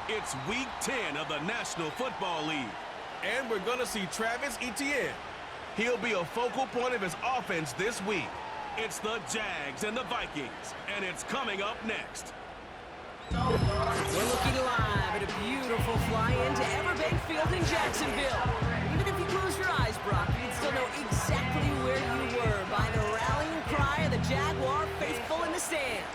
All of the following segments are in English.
It's Week 10 of the National Football League. And we're going to see Travis Etienne. He'll be a focal point of his offense this week. It's the Jags and the Vikings, and it's coming up next. We're looking live at a beautiful fly-in to Everbank Field in Jacksonville. Even if you close your eyes, Brock, you'd still know exactly where you were by the rallying cry of the Jaguar faithful in the stands.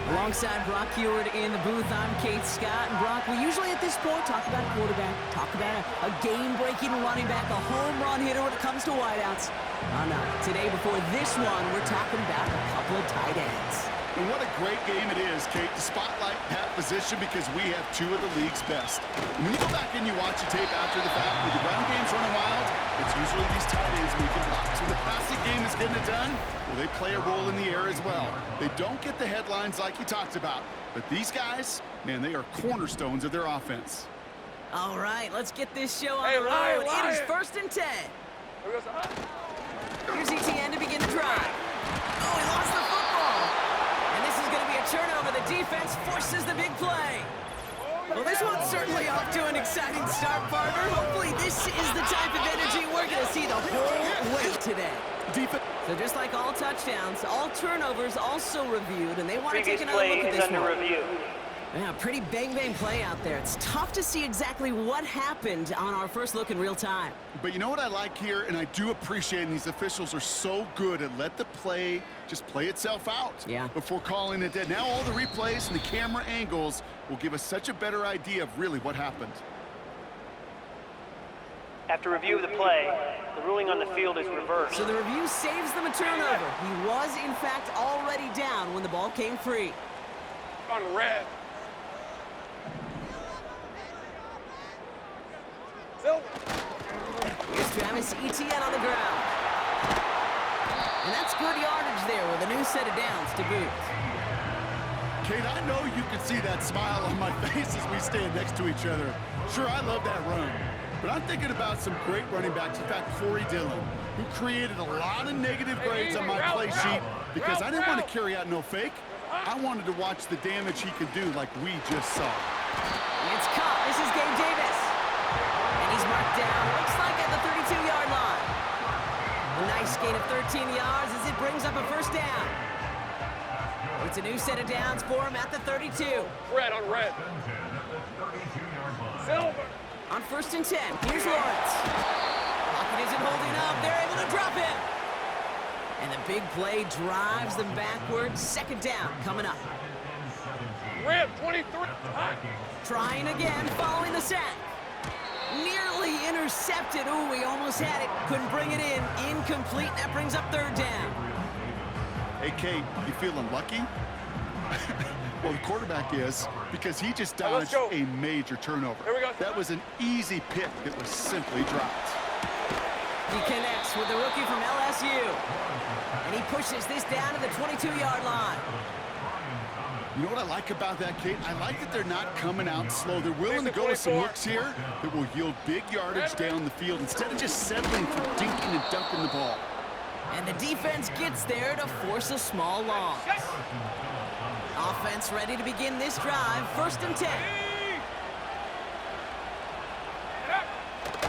Alongside Brock Heward in the booth, I'm Kate Scott. And Brock, we usually at this point talk about a quarterback, talk about a game-breaking running back, a home run hitter when it comes to wideouts. Oh no, today before this one, we're talking about a couple of tight ends. And what a great game it is, Kate, to spotlight that position because we have two of the league's best. And when you go back and you watch the tape after the fact, when the run game's running wild, it's usually these tight ends making blocks. When the passing game is getting it done, well, they play a role in the air as well. They don't get the headlines like you talked about, but these guys, man, they are cornerstones of their offense. All right, let's get this show on the road. It is 1st and 10. Here's Etienne to begin the drive. Oh, he lost the football. And this is going to be a turnover. The defense forces the big play. Well, this one's certainly off to an exciting start, partner. Hopefully this is the type of energy we're going to see the whole way today. So just like all touchdowns, all turnovers also reviewed, and they want to take another look at this one. Review. Yeah, pretty bang-bang play out there. It's tough to see exactly what happened on our first look in real time. But you know what I like here, and I do appreciate, and these officials are so good at let the play just play itself out before calling it dead. Now all the replays and the camera angles will give us such a better idea of really what happened. After review of the play, the ruling on the field is reversed. So the review saves them a turnover. He was, in fact, already down when the ball came free. On red. Here's Travis Etienne on the ground. And that's good yardage there with a new set of downs to boot. Kate, I know you can see that smile on my face as we stand next to each other. Sure, I love that run. But I'm thinking about some great running backs. In fact, Corey Dillon, who created a lot of negative grades on my play sheet because I didn't want to carry out no fake. I wanted to watch the damage he could do like we just saw. It's caught. This is Gabe Davis. And he's marked down, looks like at the 32-yard line. A nice gain of 13 yards as it brings up a first down. It's a new set of downs for him at the 32. Red on red. Silver. On 1st and 10, here's Lawrence. Lockett isn't holding up. They're able to drop him. And the big play drives them backwards. 2nd down coming up. Red 23. Trying again, following the sack. Nearly intercepted. Ooh, he almost had it. Couldn't bring it in. Incomplete. That brings up 3rd down. Hey, Kate, you feeling lucky? Well, the quarterback is, because he just dodged a major turnover. That was an easy pick that was simply dropped. He connects with the rookie from LSU. And he pushes this down to the 22-yard line. You know what I like about that, Kate? I like that they're not coming out slow. They're willing to go with some looks here that will yield big yardage down the field instead of just settling for dinking and dunking the ball. And the defense gets there to force a small loss. Offense ready to begin this drive. 1st and 10.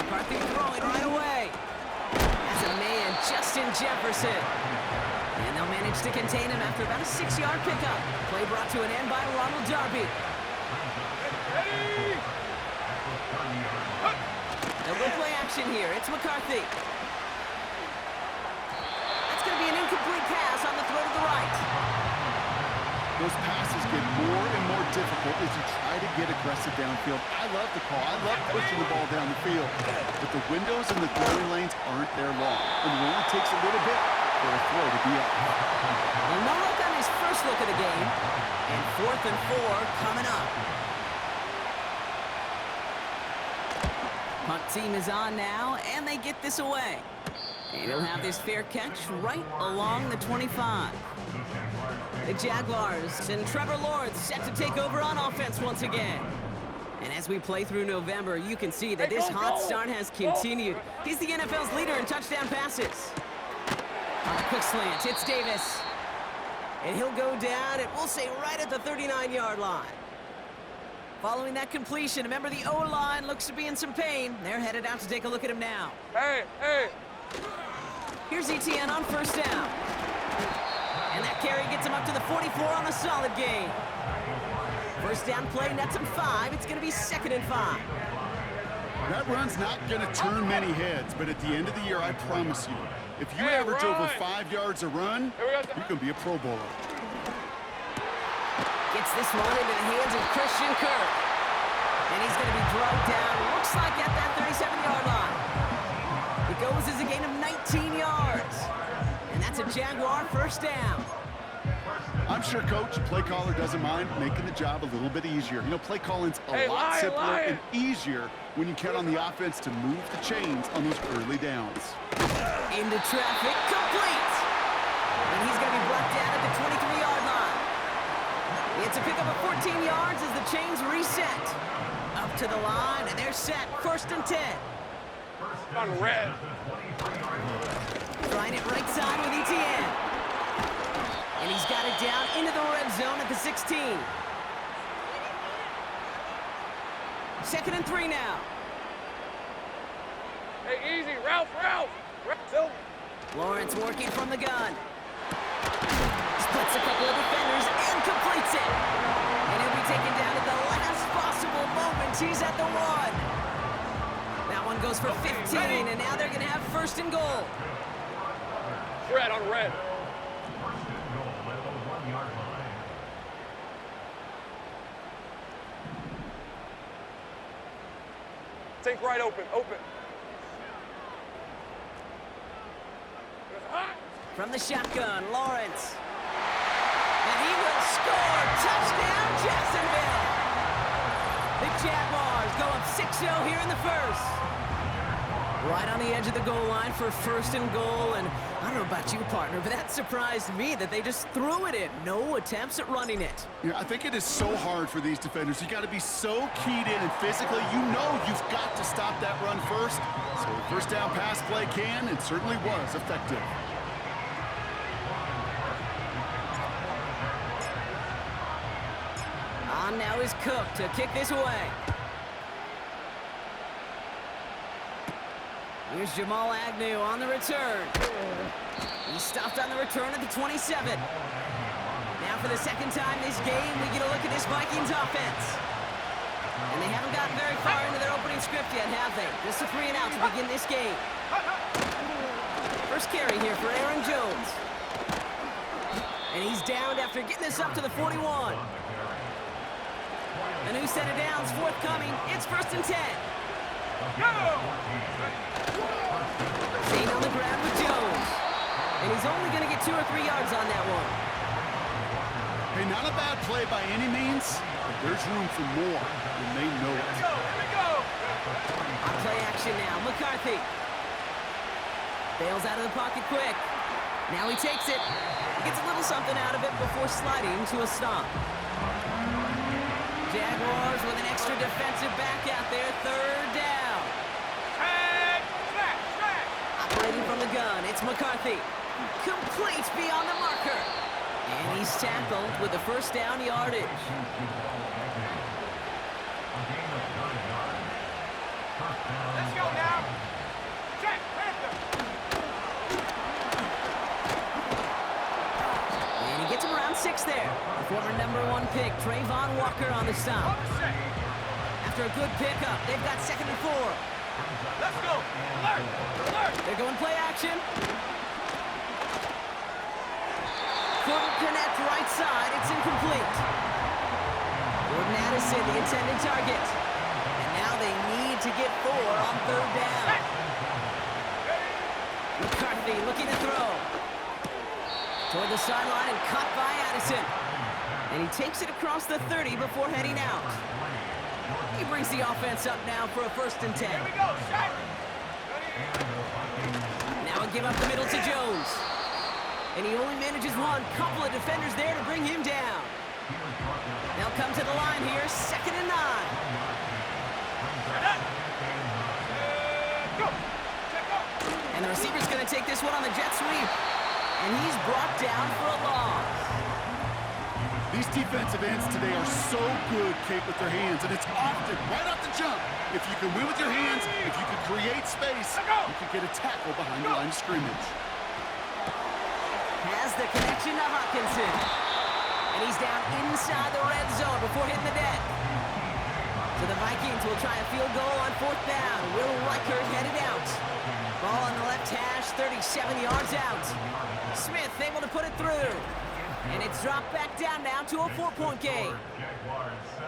McCarthy throwing right away. That's a man, Justin Jefferson. And they'll manage to contain him after about a 6-yard pickup. Play brought to an end by Ronald Darby. They'll go play action here. It's McCarthy. That's going to be an incomplete pass on the throw to the right. Those passes get more and more difficult as you try to get aggressive downfield. I love the call. I love pushing the ball down the field. But the windows and the throwing lanes aren't there long. And it only takes a little bit for a throw to be up. Well, no look on his first look of the game. And 4th and 4 coming up. Punt team is on now, and they get this away. And he'll have this fair catch right along the 25. The Jaguars and Trevor Lawrence set to take over on offense once again. And as we play through November, you can see that this hot start has continued. He's the NFL's leader in touchdown passes. On a quick slant, it's Davis. And he'll go down, and we'll say right at the 39-yard line. Following that completion, remember the O-line looks to be in some pain. They're headed out to take a look at him now. Hey, hey. Here's Etienne on first down. And that carry gets him up to the 44 on the solid gain. First down play nets him 5. It's going to be 2nd and 5. That run's not going to turn many heads, but at the end of the year, I promise you, if you average over 5 yards a run, you can be a Pro Bowler. Gets this one into the hands of Christian Kirk. And he's going to be drugged down, looks like at that 37-yard line. It goes as a gain of 19 yards. And that's a Jaguar first down. I'm sure Coach, play caller doesn't mind making the job a little bit easier. You know, play calling's a lot simpler and easier when you count on the offense to move the chains on those early downs. Into traffic, complete. And he's going to be brought down at the 23-yard line. It's a pickup of 14 yards as the chains reset. Up to the line, and they're set. 1st and 10. On red. Trying it right side with Etienne. And he's got it down into the red zone at the 16. 2nd and 3 now. Hey, easy. Ralph. Silver. Lawrence working from the gun. Splits a couple of defenders and completes it. And he'll be taken down at the last possible moment. He's at the 1. That one goes for 15, and now they're going to have 1st and goal. Red on red. Take right open. From the shotgun, Lawrence. And he will score. Touchdown, Jacksonville. The Jaguars go up 6-0 here in the first. Right on the edge of the goal line for 1st and goal. And I don't know about you, partner, but that surprised me that they just threw it in. No attempts at running it. Yeah, I think it is so hard for these defenders. You got to be so keyed in and physically, you know you've got to stop that run first. So the first down pass play can and certainly was effective. On now is Cook to kick this away. Here's Jamal Agnew on the return. He stopped on the return at the 27. Now for the 2nd time this game, we get a look at this Vikings offense. And they haven't gotten very far into their opening script yet, have they? Just a 3 and out to begin this game. First carry here for Aaron Jones. And he's downed after getting this up to the 41. And who set it down is forthcoming. It's 1st and 10. Shane on the ground with Jones. And he's only going to get 2 or 3 yards on that one. Hey, not a bad play by any means, but there's room for more, and they know it. Here we go. On play action now, McCarthy. Bails out of the pocket quick. Now he takes it. Gets a little something out of it before sliding to a stop. Jaguars with an extra defensive back out there, 3rd down. Operating from the gun, it's McCarthy. Complete beyond the marker. And he's tackled with the 1st down yardage. Let's go now. Check, Panther. And he gets him around 6 there. The former #1 pick, Trayvon Walker on the stop. After a good pickup, they've got 2nd and 4. Let's go. Alert. They're going play action. Couldn't connect right side. It's incomplete. Jordan Addison, the intended target. And now they need to get 4 on 3rd down. McCarthy looking to throw. Toward the sideline and caught by Addison. And he takes it across the 30 before heading out. He brings the offense up now for a 1st and 10. Here we go. Shaq. Now a give up the middle to Jones. And he only manages one. Couple of defenders there to bring him down. They'll come to the line here, 2nd and 9. And the receiver's going to take this one on the jet sweep. And he's brought down for a loss. These defensive ends today are so good, Kate, with their hands, and it's often right off the jump. If you can win with your hands, if you can create space, you can get a tackle behind the line of scrimmage. Has the connection to Hawkinson. And he's down inside the red zone before hitting the deck. So the Vikings will try a field goal on 4th down. Will Reichert headed out. Ball on the left hash, 37 yards out. Smith able to put it through. And it's dropped back down now to a 4-point game.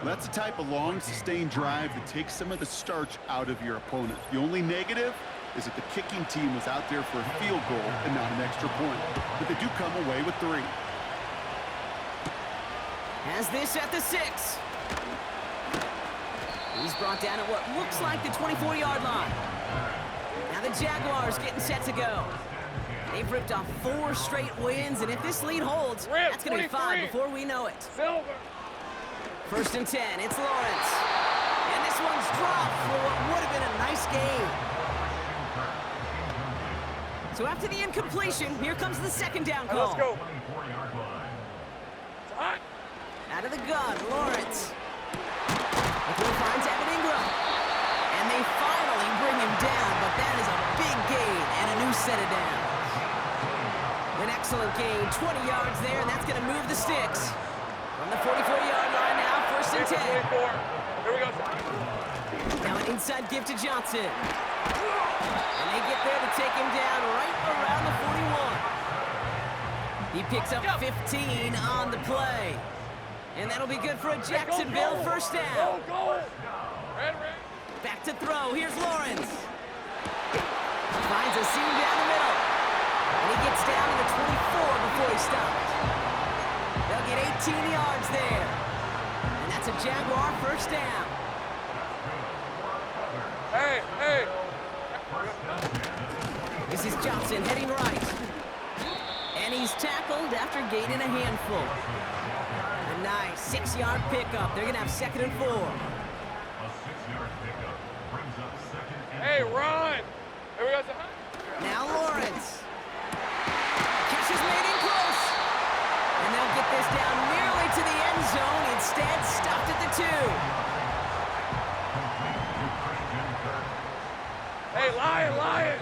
That's the type of long, sustained drive that takes some of the starch out of your opponent. The only negative is that the kicking team was out there for a field goal and not an extra point. But they do come away with 3. Has this at the 6. He's brought down at what looks like the 24-yard line. Now the Jaguars getting set to go. They've ripped off 4 straight wins, and if this lead holds, that's going to be 5 before we know it. Silver. 1st and 10, it's Lawrence. And this one's dropped for what would have been a nice game. So after the incompletion, here comes the 2nd down call. Let's go. It's hot. Out of the gun, Lawrence. McCoy finds Evan Ingram. And they finally bring him down, but that is a big gain and a new set of downs. An excellent gain, 20 yards there, and that's going to move the sticks. From the 44-yard line now, 1st and 10. 24. Here we go. Now an inside give to Johnson. And they get there to take him down right around the 41. He picks up 15 on the play. And that'll be good for a Jacksonville 1st down. Go. Red. Back to throw. Here's Lawrence. Finds a seam down the middle. And he gets down to the 24 before he stops. They'll get 18 yards there. And that's a Jaguar 1st down. Hey. This is Johnson heading right. And he's tackled after gaining a handful. A nice 6-yard pickup. They're going to have 2nd and 4. Hey, run. Here we go. Now Lawrence. Catch is made in close. And they'll get this down nearly to the end zone. Instead, stopped at the 2. Hey, Lion.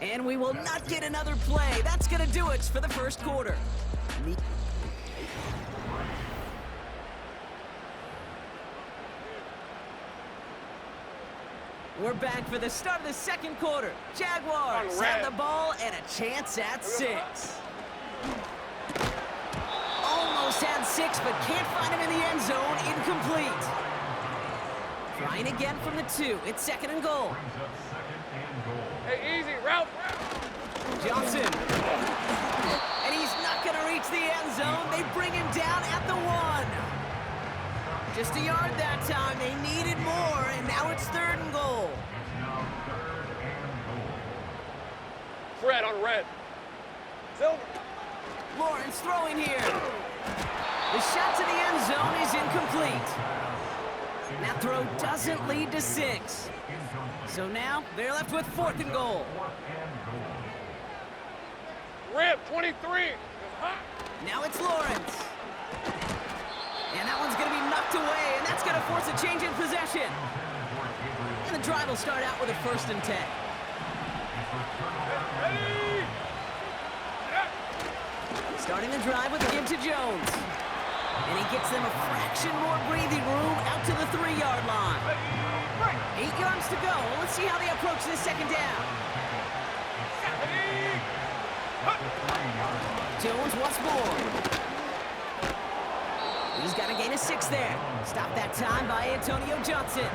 And we will not get another play. That's going to do it for the 1st quarter. We're back for the start of the 2nd quarter. Jaguars have the ball and a chance at 6. Almost had 6, but can't find him in the end zone. Incomplete. Trying again from the 2. It's 2nd and goal. Hey, easy. Route. Johnson. And he's not going to reach the end zone. They bring him down at the 1. Just a yard that time. They needed more, and now it's 3rd and goal. Fred on red. Silver. Lawrence throwing here. The shot to the end zone is incomplete. That throw doesn't lead to 6. So now they're left with 4th and goal. Rip, 23. Now it's Lawrence. And that one's going to be knocked away, and that's going to force a change in possession. And the drive will start out with a 1st and 10. Ready. Starting the drive with a give to Jones. And he gets them a fraction more breathing room out to the 3-yard line. 8 yards to go. Let's see how they approach this 2nd down. Jones once more. He's got a gain of 6 there. Stopped that time by Antonio Johnson.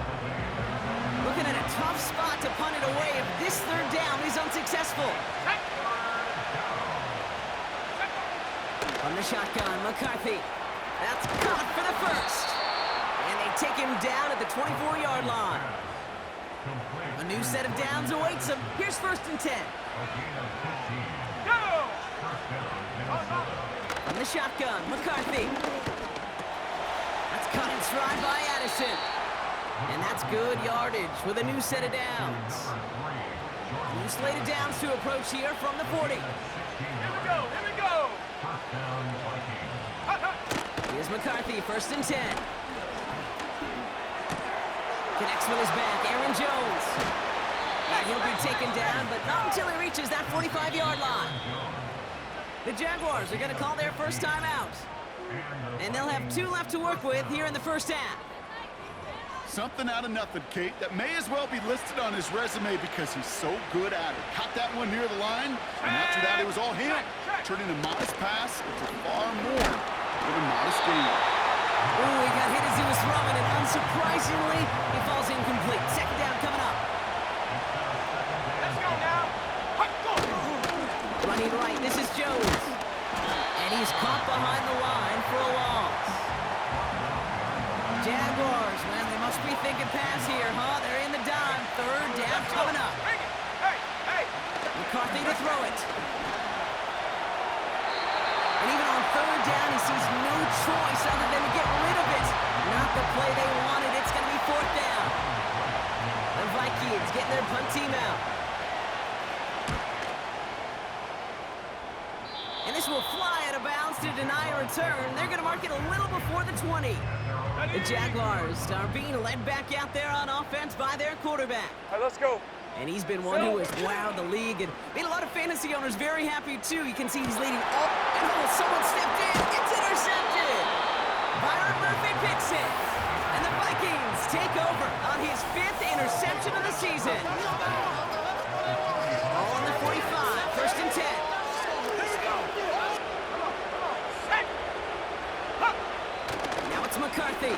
Looking at a tough spot to punt it away if this 3rd down is unsuccessful. From the shotgun, McCarthy. That's caught for the 1st. And they take him down at the 24-yard line. A new set of downs awaits him. Here's 1st and 10. Go! From the shotgun, McCarthy. That's cut in stride by Addison. And that's good yardage with a new set of downs. New slate of downs to approach here from the 40. Here we go. Here's McCarthy, 1st and 10. Connects with his back, Aaron Jones. And he'll be taken down, but not until he reaches that 45-yard line. The Jaguars are going to call their first time out. And they'll have 2 left to work with here in the first half. Something out of nothing, Kate, that may as well be listed on his resume because he's so good at it. Caught that one near the line, and after that it was all him, turning a modest pass into far more than a modest gain. Ooh, he got hit as he was throwing, and unsurprisingly, he falls incomplete. 2nd down coming up. Let's go now. Running right, this is Jones. And he's caught behind the line for a loss. Jaguars, man, they must be thinking pass here, huh? They're in the dime. 3rd down coming up. Hey. McCarthy to throw it. And even on 3rd down, he sees no choice other than to get rid of it. Not the play they wanted. It's going to be 4th down. The Vikings getting their punt team out. And this will fly out of bounds to deny a return. They're going to mark it a little before the 20. The Jaguars are being led back out there on offense by their quarterback. All right, let's go. And he's been one who has wowed the league and made a lot of fantasy owners very happy, too. You can see he's leading all. And someone stepped in. It's intercepted. Byron Murphy picks it. And the Vikings take over on his 5th interception of the season. All on the 45, 1st and 10. Now it's McCarthy.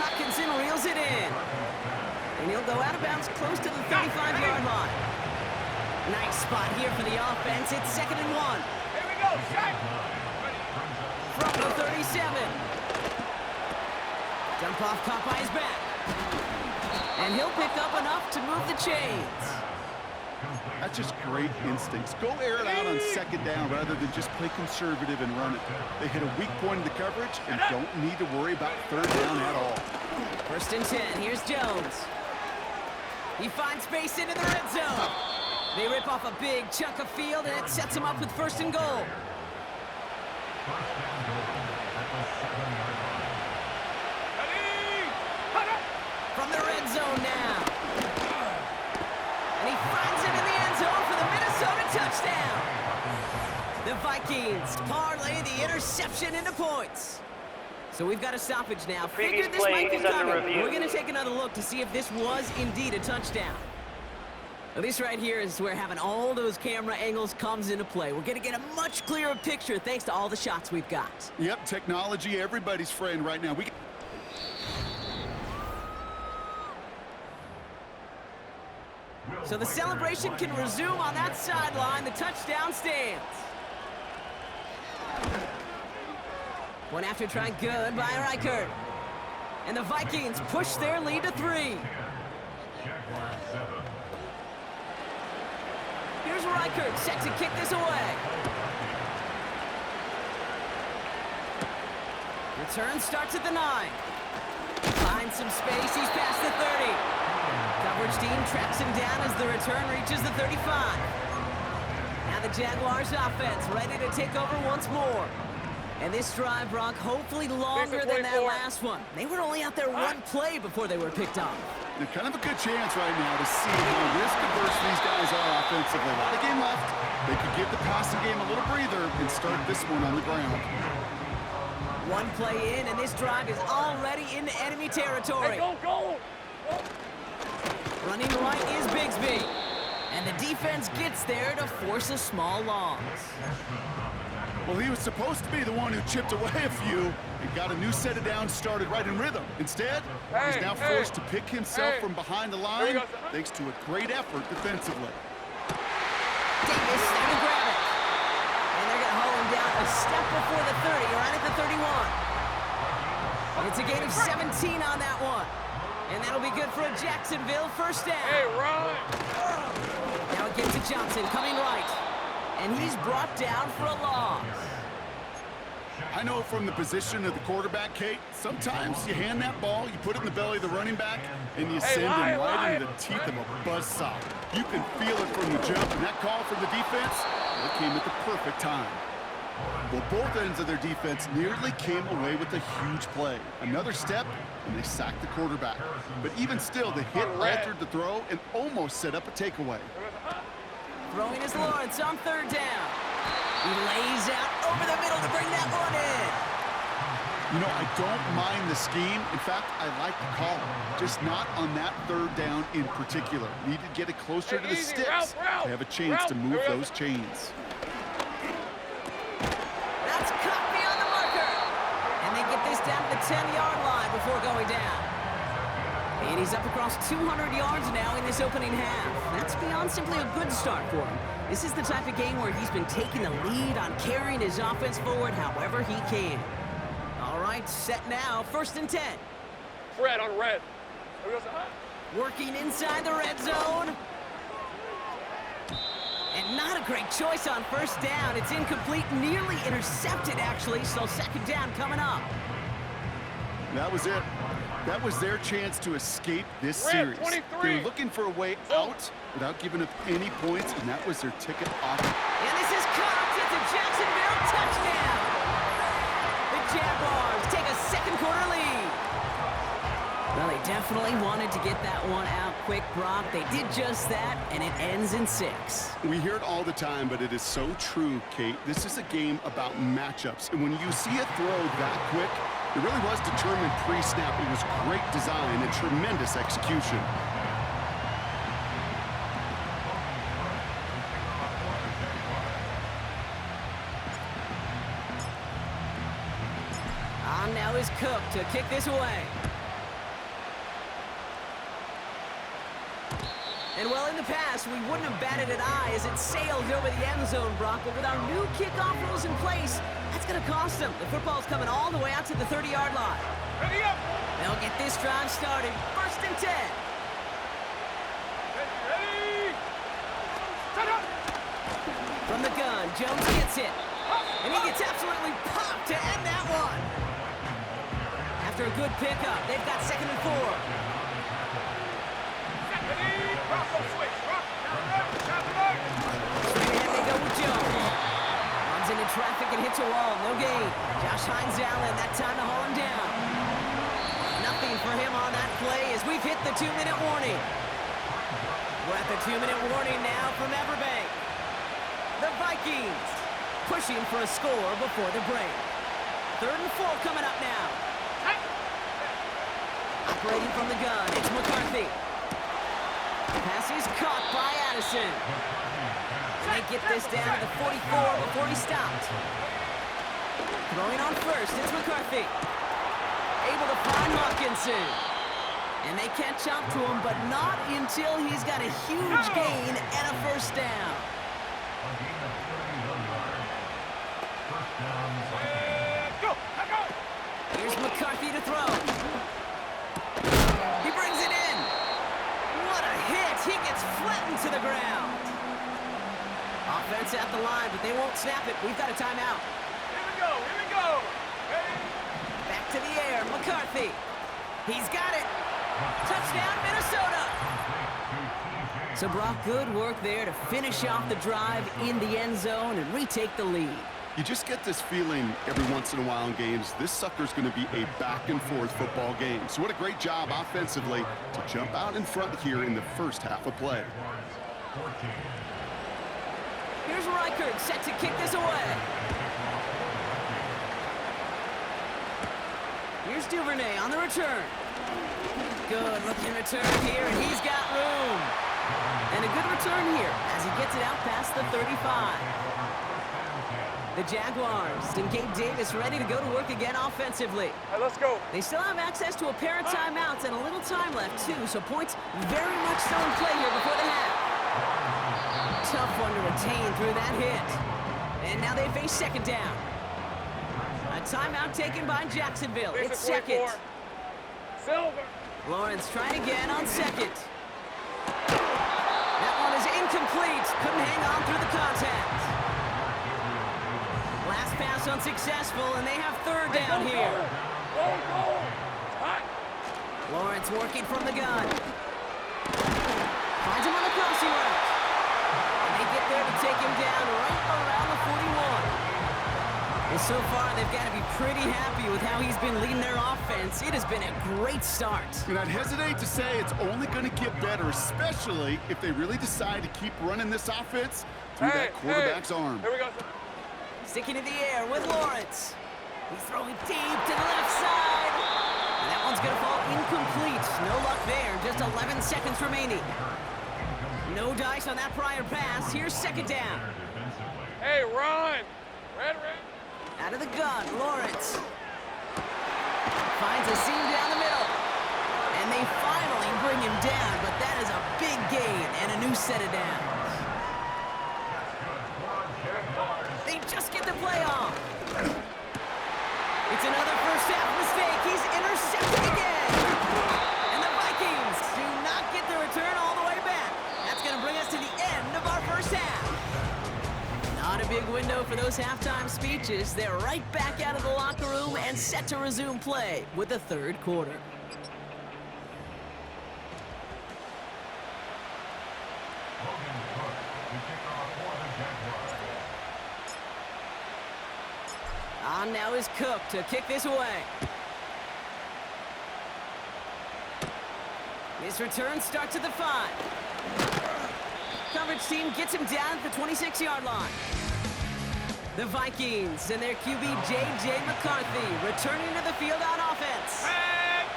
Hopkinson reels it in. And he'll go out of bounds close to the 35-yard line. Nice spot here for the offense. It's 2nd and 1. Here we go, Shaq. From the 37. Dump off caught by his back. And he'll pick up enough to move the chains. That's just great instincts. Go air it out on 2nd down rather than just play conservative and run it. They hit a weak point in the coverage and don't need to worry about 3rd down at all. 1st and 10. Here's Jones. He finds space into the red zone. They rip off a big chunk of field, and it sets him up with 1st and goal. From the red zone now. And he finds it in the end zone for the Minnesota touchdown. The Vikings parlay the interception into points. So we've got a stoppage now. Previous Figured this play might be is under coming. review. We're going to take another look to see if this was indeed a touchdown. Now, this right here is where having all those camera angles comes into play. We're going to get a much clearer picture thanks to all the shots we've got. Yep, technology, everybody's friend right now. So the celebration can resume on that sideline. The touchdown stands. One after try good by Reichert. And the Vikings push their lead to 3. Here's Reichert set to kick this away. Return starts at the 9. Finds some space, he's past the 30. Coverage team tracks him down as the return reaches the 35. Now the Jaguars offense ready to take over once more. And this drive, Brock, hopefully longer than that last one. They were only out there one play before they were picked off. They're kind of a good chance right now to see how risk-averse these guys are offensively. A lot of game left. They could give the passing game a little breather and start this one on the ground. One play in, and this drive is already into enemy territory. Hey, go. Running right is Bigsby. And the defense gets there to force a small loss. Well, he was supposed to be the one who chipped away a few and got a new set of downs started right in rhythm. Instead, he's now forced to pick himself from behind the line thanks to a great effort defensively. Davis there to grab it. And they're going to haul him down a step before the 30, right at the 31. It's a gain of 17 on that one. And that'll be good for a Jacksonville first down. Hey, run! Now it gets to Johnson, coming right. And he's brought down for a loss. I know from the position of the quarterback, Kate, sometimes you hand that ball, you put it in the belly of the running back, and you send him right into the teeth of a buzzsaw. You can feel it from the jump, and that call from the defense, it came at the perfect time. Well, both ends of their defense nearly came away with a huge play. Another step, and they sacked the quarterback. But even still, the hit altered the throw and almost set up a takeaway. Throwing is Lawrence on third down. He lays out over the middle to bring that one in. You know, I don't mind the scheme. In fact, I like the call. Just not on that third down in particular. Need to get it closer to the sticks to have a chance to move those chains. That's cut beyond the marker. And they get this down to the 10-yard line before going down. And he's up across 200 yards now in this opening half. That's beyond simply a good start for him. This is the type of game where he's been taking the lead on carrying his offense forward however he can. All right, set now, 1st and 10. Fred on red. Working inside the red zone. And not a great choice on 1st down. It's incomplete, nearly intercepted, actually, so 2nd down coming up. That was it. That was their chance to escape this series. They were looking for a way out without giving up any points, and that was their ticket off. And this is caught. It's a Jacksonville touchdown. The Jaguars take a 2nd quarter lead. Well, they definitely wanted to get that one out quick, Brock. They did just that, and it ends in 6. We hear it all the time, but it is so true, Kate. This is a game about matchups, and when you see a throw that quick, it really was determined pre-snap. It was great design and tremendous execution. On now is Cook to kick this away. And well, in the past, we wouldn't have batted an eye as it sailed over the end zone, Brock. But with our new kickoff rules in place, that's going to cost them. The football's coming all the way out to the 30-yard line. Ready up. They'll get this drive started. 1st and 10. Ready. Set up. From the gun, Jones gets it. And he gets absolutely popped to end that one. After a good pickup, they've got 2nd and 4. Straight ahead they go with Jones. Runs into traffic and hits a wall. No gain. Josh Hines-Allen, that time to haul him down. Nothing for him on that play as we've hit the 2-minute warning. We're at the 2-minute warning now from Everbank. The Vikings pushing for a score before the break. 3rd and 4 coming up now. Operating from the gun, it's McCarthy. Pass is caught by Addison. They get this down to the 44 before he stopped. Throwing on 1st, it's McCarthy. Able to find Hawkinson. And they catch up to him, but not until he's got a huge gain and a 1st down. Here's McCarthy to throw. He brings it in. What a hit. He gets flattened to the ground. Offense at the line, but they won't snap it. We've got a timeout. Here we go. Here we go. Ready. Back to the air. McCarthy. He's got it. Touchdown, Minnesota. So, Brock, good work there to finish off the drive in the end zone and retake the lead. You just get this feeling every once in a while in games, this sucker's going to be a back-and-forth football game. So what a great job offensively to jump out in front here in the 1st half of play. Here's Reichert set to kick this away. Here's Duvernay on the return. Good looking return here, and he's got room. And a good return here as he gets it out past the 35. The Jaguars and Gabe Davis ready to go to work again offensively. All right, let's go. They still have access to a pair of timeouts and a little time left, too, so points very much still in play here before the half. Tough one to retain through that hit. And now they face 2nd down. A timeout taken by Jacksonville. It's 2nd. Silver. Lawrence trying again on 2nd. That one is incomplete. Couldn't hang on through the contact. Last pass unsuccessful, and they have 3rd down here. Lawrence working from the gun. Finds him on the crossing route. And they get there to take him down right around the 41. Well, so far, they've got to be pretty happy with how he's been leading their offense. It has been a great start. And I'd hesitate to say it's only going to get better, especially if they really decide to keep running this offense through that quarterback's arm. Here we go. Sticking in the air with Lawrence. He's throwing deep to the left side. And that one's going to fall incomplete. No luck there. Just 11 seconds remaining. No dice on that prior pass. Here's second down. Hey, run. Red. Out of the gun, Lawrence. Finds a seam down the middle. And they finally bring him down, but that is a big gain and a new set of downs. They just get the play off. It's another first half mistake. He's intercepted again. And the Vikings do not get the return all the way back. That's going to bring us to the end of our first half. Not a big window for those halftime speeches. They're right back out of the locker room and set to resume play with the third quarter. On now is Cook to kick this away. This return starts at the 5. Coverage team gets him down at the 26-yard line. The Vikings and their QB J.J. McCarthy returning to the field on offense.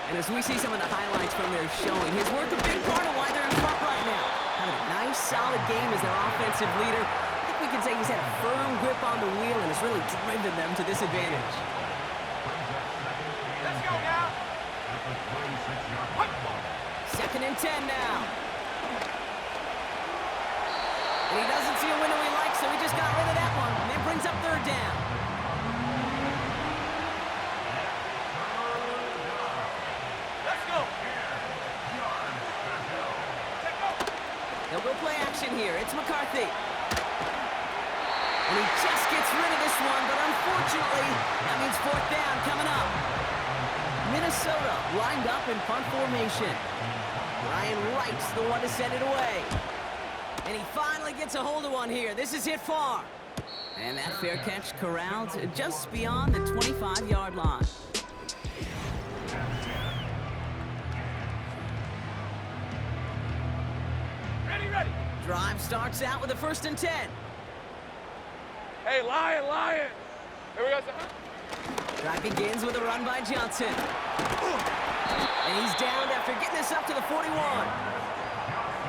And as we see some of the highlights from their showing, his work a big part of why they're in front right now. Having a nice, solid game as their offensive leader. I think we can say he's had a firm grip on the wheel and has really driven them to this advantage. Let's go now. Second and 10 now. And he doesn't see a window he likes, so he just got rid of that one. And it brings up third down. Let's go. They'll go play action here. It's McCarthy. And he just gets rid of this one, but unfortunately, that means fourth down coming up. Minnesota lined up in punt formation. Ryan Wright's the one to send it away. And he finally gets a hold of one here. This is hit far. And that fair catch corralled just beyond the 25-yard line. Ready. Drive starts out with a 1st and 10. Hey, Lion. Here we go. Drive begins with a run by Johnson. And he's downed after getting this up to the 41.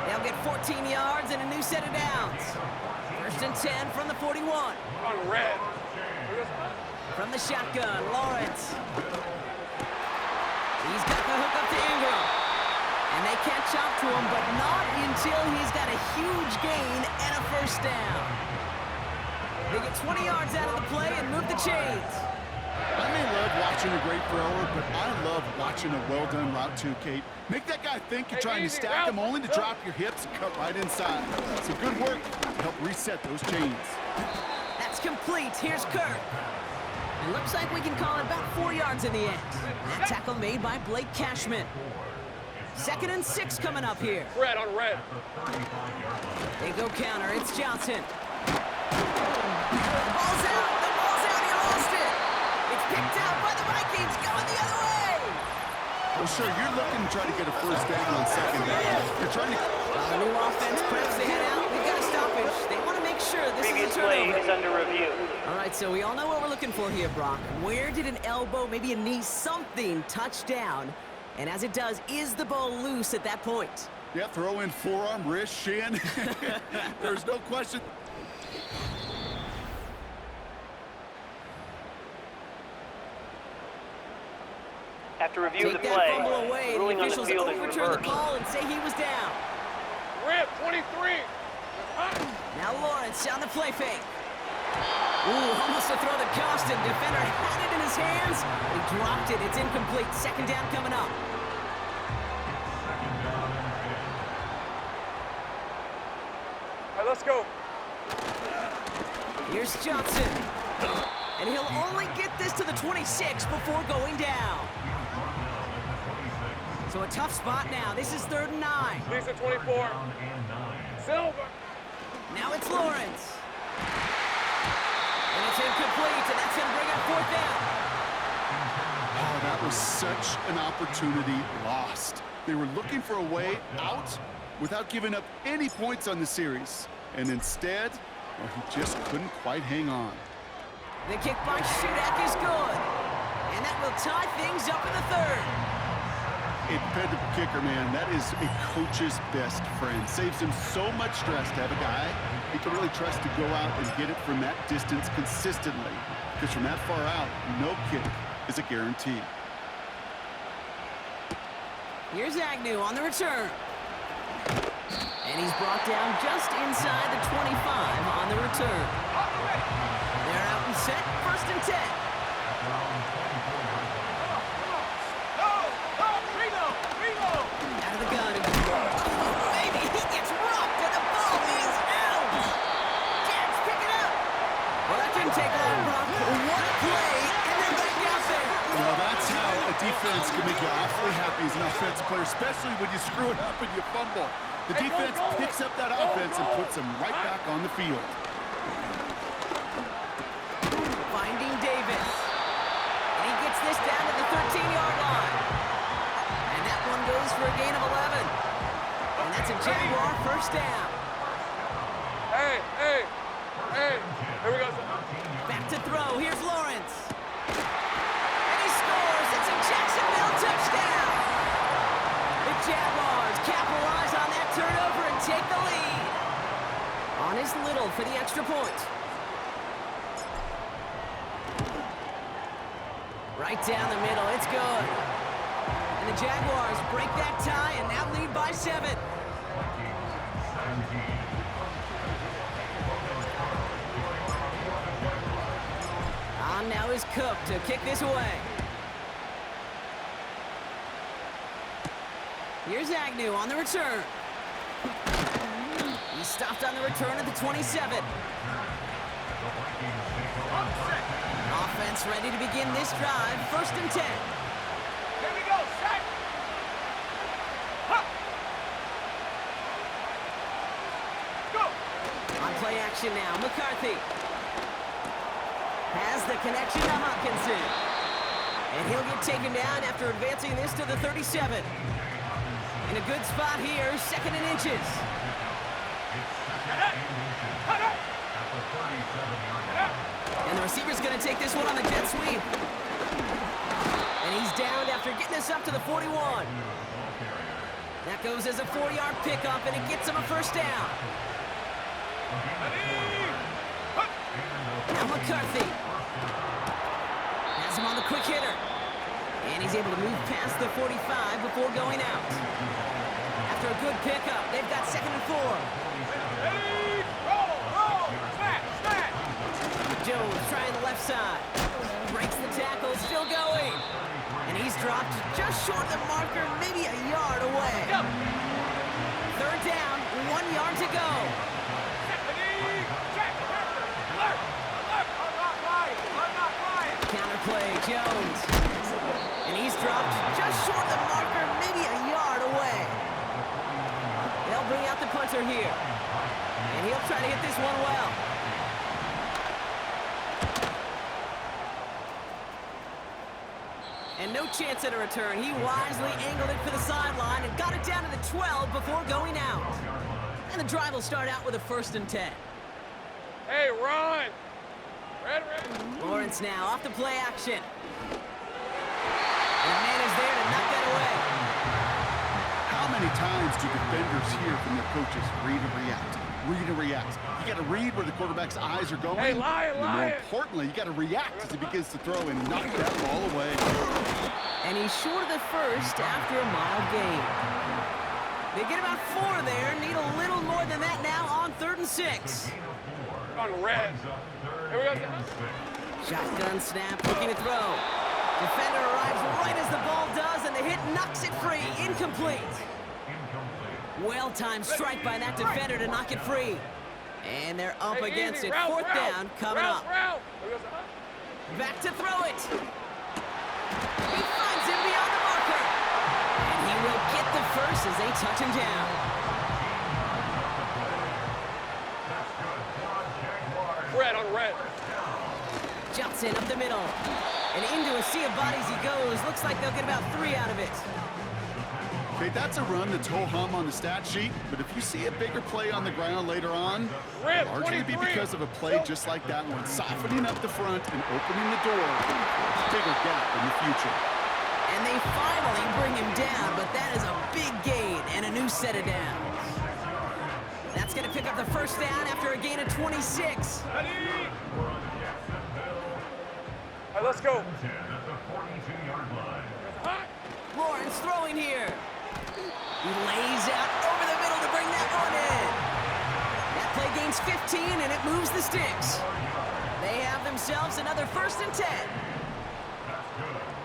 They'll get 14 yards and a new set of downs. 1st and 10 from the 41. On red. From the shotgun, Lawrence. He's got the hook up to Ingram. And they can't chop to him, but not until he's got a huge gain and a 1st down. They get 20 yards out of the play and move the chains. I may love watching a great thrower, but I love watching a well-done route too, Kate. Make that guy think you're trying to stack him only to drop your hips and cut right inside. Some good work to help reset those chains. That's complete. Here's Kirk. It looks like we can call it about 4 yards in the end. That tackle made by Blake Cashman. 2nd and 6 coming up here. Red on red. They go counter. It's Johnson. The ball's out. The ball's out. He lost it. It's picked out by the Vikings going the other way. Well, sure, you're looking to try to get a 1st down on 2nd down. You're trying to... While the new offense preps to head out, we've got a stoppage. They want to make sure this Previous is a play turnover. is under review. All right, so we all know what we're looking for here, Brock. Where did an elbow, maybe a knee, something touch down? And as it does, is the ball loose at that point? Yeah, throw in forearm, wrist, shin. There's no question. After review of the Take that play, fumble away, ruling the on the officials field is overturn the reversed. call and say he was down. Red 23. Now Lawrence on the play fake. Ooh, almost a throw that cost him. Defender had it in his hands. He dropped it. It's incomplete. 2nd down coming up. All right, let's go. Here's Johnson. And he'll only get this to the 26 before going down. So a tough spot now. This is 3rd and 9. Lisa 24. Silver. Now it's Lawrence. And it's incomplete, and that's going to bring up fourth down. Oh, that was such an opportunity lost. They were looking for a way out without giving up any points on the series. And instead, well, he just couldn't quite hang on. The kick by Shudak is good. And that will tie things up in the third. A dependable kicker, man, that is a coach's best friend. Saves him so much stress to have a guy he can really trust to go out and get it from that distance consistently. Because from that far out, no kick is a guarantee. Here's Agnew on the return. And he's brought down just inside the 25 on the return. They're out and set, 1st and 10. Out of the gun. Maybe he gets rocked and the ball is out. Jags pick it up. Well, that didn't take long, Brock. What a play, and they're back out there. Well, that's how a defense can make you awfully happy as an offensive player, especially when you screw it up and you fumble. The defense picks up that offense and puts them right back on the field. Finding Davis. And he gets this down to the 13-yard line. And that one goes for a gain of 11. And that's a Jaguar 1st down. Hey, here we go. Back to throw. Here's Lawrence. And he scores. It's a Jacksonville touchdown. The Jaguars capitalize on that turnover and take the lead. On is Little for the extra point. Right down the middle. It's good. And the Jaguars break that tie and now lead by 7. On now is Cook to kick this away. Here's Agnew on the return. He stopped on the return at the 27. Offense ready to begin this drive. 1st and 10. Here we go, set. Go. On play action now, McCarthy. Has the connection to Hopkinson. And he'll get taken down after advancing this to the 37. In a good spot here, 2nd and inches. And the receiver's going to take this one on the jet sweep. And he's downed after getting this up to the 41. That goes as a 4-yard pickup, and it gets him a 1st down. Now McCarthy. Has him on the quick hitter. And he's able to move past the 45 before going out. After a good pickup, they've got 2nd and 4. Ready, roll, smash. Jones trying the left side. Breaks the tackle, still going. And he's dropped just short of the marker, maybe a yard away. 3rd down, 1 yard to go. Counterplay, Jones. And he's dropped just short of the marker, maybe a yard away. They'll bring out the punter here. And he'll try to hit this one well. And no chance at a return. He wisely angled it for the sideline and got it down to the 12 before going out. And the drive will start out with a 1st and 10. Hey, run. Ready. Lawrence now off the play action. And the man is there to knock that away. How many times do defenders hear from their coaches, read and react, read and react? You got to read where the quarterback's eyes are going. Hey, lion. And more importantly, you got to react as he begins to throw and knock that ball away. And he's short of the 1st after a mild gain. They get about 4 there, need a little more than that now on 3rd and 6. On red. Here we go. Shotgun snap, looking to throw. Defender arrives right as the ball does, and the hit knocks it free. Incomplete. Well-timed strike by that defender to knock it free. And they're up against it. 4th down coming up. Back to throw it. He finds him beyond the marker. And he will get the 1st as they touch him down. Red on red. Johnson up the middle. And into a sea of bodies he goes. Looks like they'll get about 3 out of it. Okay, that's a run that's ho-hum on the stat sheet, but if you see a bigger play on the ground later on, largely be because of a play just like that one, softening up the front and opening the door for a bigger gap in the future. And they finally bring him down, but that is a big gain and a new set of downs. That's going to pick up the first down after a gain of 26. All right, let's go. Lawrence throwing here. He lays out over the middle to bring that one in. That play gains 15, and it moves the sticks. They have themselves another 1st and 10.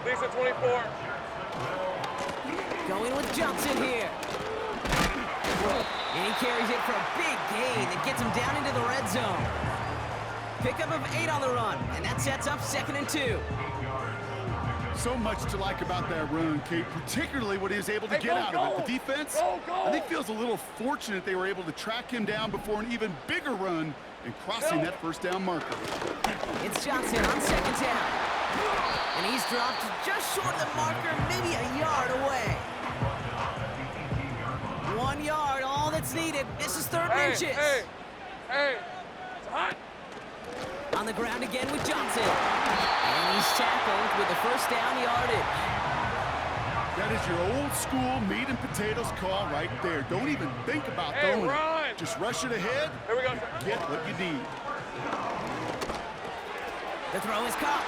Lisa 24. Going with Johnson here. And he carries it for a big gain that gets him down into the red zone. Pickup of 8 on the run, and that sets up 2nd and 2. So much to like about that run, Kate, particularly what he was able to get out of it. The defense, I think, feels a little fortunate they were able to track him down before an even bigger run and crossing that first down marker. It's Johnson on 2nd down. And he's dropped just short of the marker, maybe a yard away. 1 yard, all that's needed. This is 3rd and inches. Hey, it's hot. On the ground again with Johnson. And he's tackled with the first down yardage. That is your old school meat and potatoes call right there. Don't even think about throwing it. Just rush it ahead. Here we go. Get what you need. The throw is caught.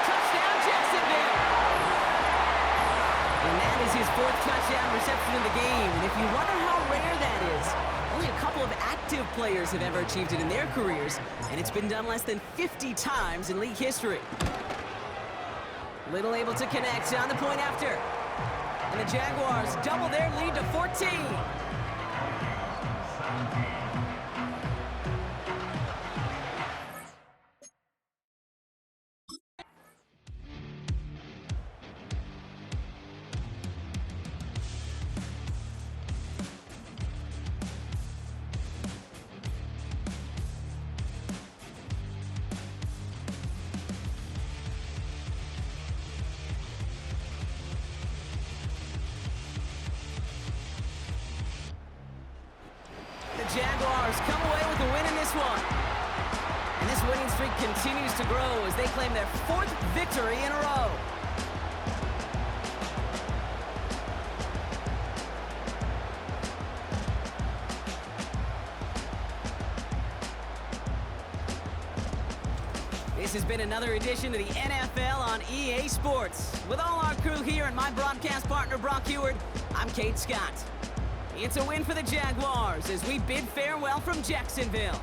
Touchdown, Jacksonville. And that is his 4th touchdown reception in the game. And if you wonder how rare that is, only a couple of active players have ever achieved it in their careers, and it's been done less than 50 times in league history. Little able to connect on the point after. And the Jaguars double their lead to 14. The Jaguars come away with the win in this one. And this winning streak continues to grow as they claim their 4th victory in a row. This has been another edition of the NFL on EA Sports. With all our crew here and my broadcast partner, Brock Heward, I'm Kate Scott. It's a win for the Jaguars as we bid farewell from Jacksonville.